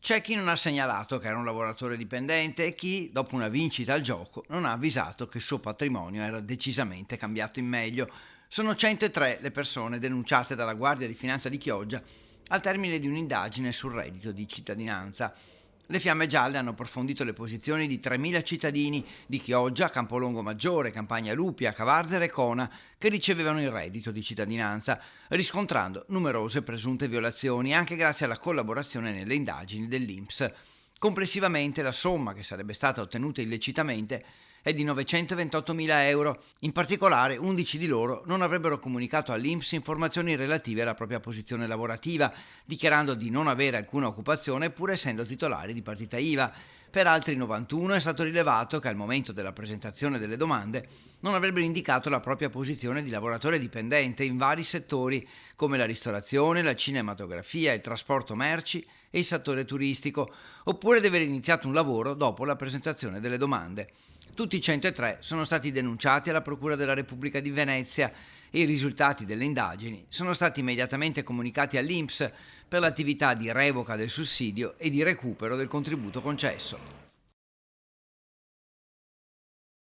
C'è chi non ha segnalato che era un lavoratore dipendente e chi, dopo una vincita al gioco, non ha avvisato che il suo patrimonio era decisamente cambiato in meglio. Sono 103 le persone denunciate dalla Guardia di Finanza di Chioggia al termine di un'indagine sul reddito di cittadinanza. Le Fiamme Gialle hanno approfondito le posizioni di 3.000 cittadini di Chioggia, Campolongo Maggiore, Campagna Lupia, Cavarzere e Cona che ricevevano il reddito di cittadinanza, riscontrando numerose presunte violazioni anche grazie alla collaborazione nelle indagini dell'INPS. Complessivamente la somma che sarebbe stata ottenuta illecitamente è di 928.000 euro. In particolare 11 di loro non avrebbero comunicato all'INPS informazioni relative alla propria posizione lavorativa, dichiarando di non avere alcuna occupazione pur essendo titolari di partita IVA. Per altri 91 è stato rilevato che al momento della presentazione delle domande non avrebbero indicato la propria posizione di lavoratore dipendente in vari settori come la ristorazione, la cinematografia, il trasporto merci e il settore turistico, oppure di aver iniziato un lavoro dopo la presentazione delle domande. Tutti i 103 sono stati denunciati alla Procura della Repubblica di Venezia e i risultati delle indagini sono stati immediatamente comunicati all'INPS per l'attività di revoca del sussidio e di recupero del contributo concesso.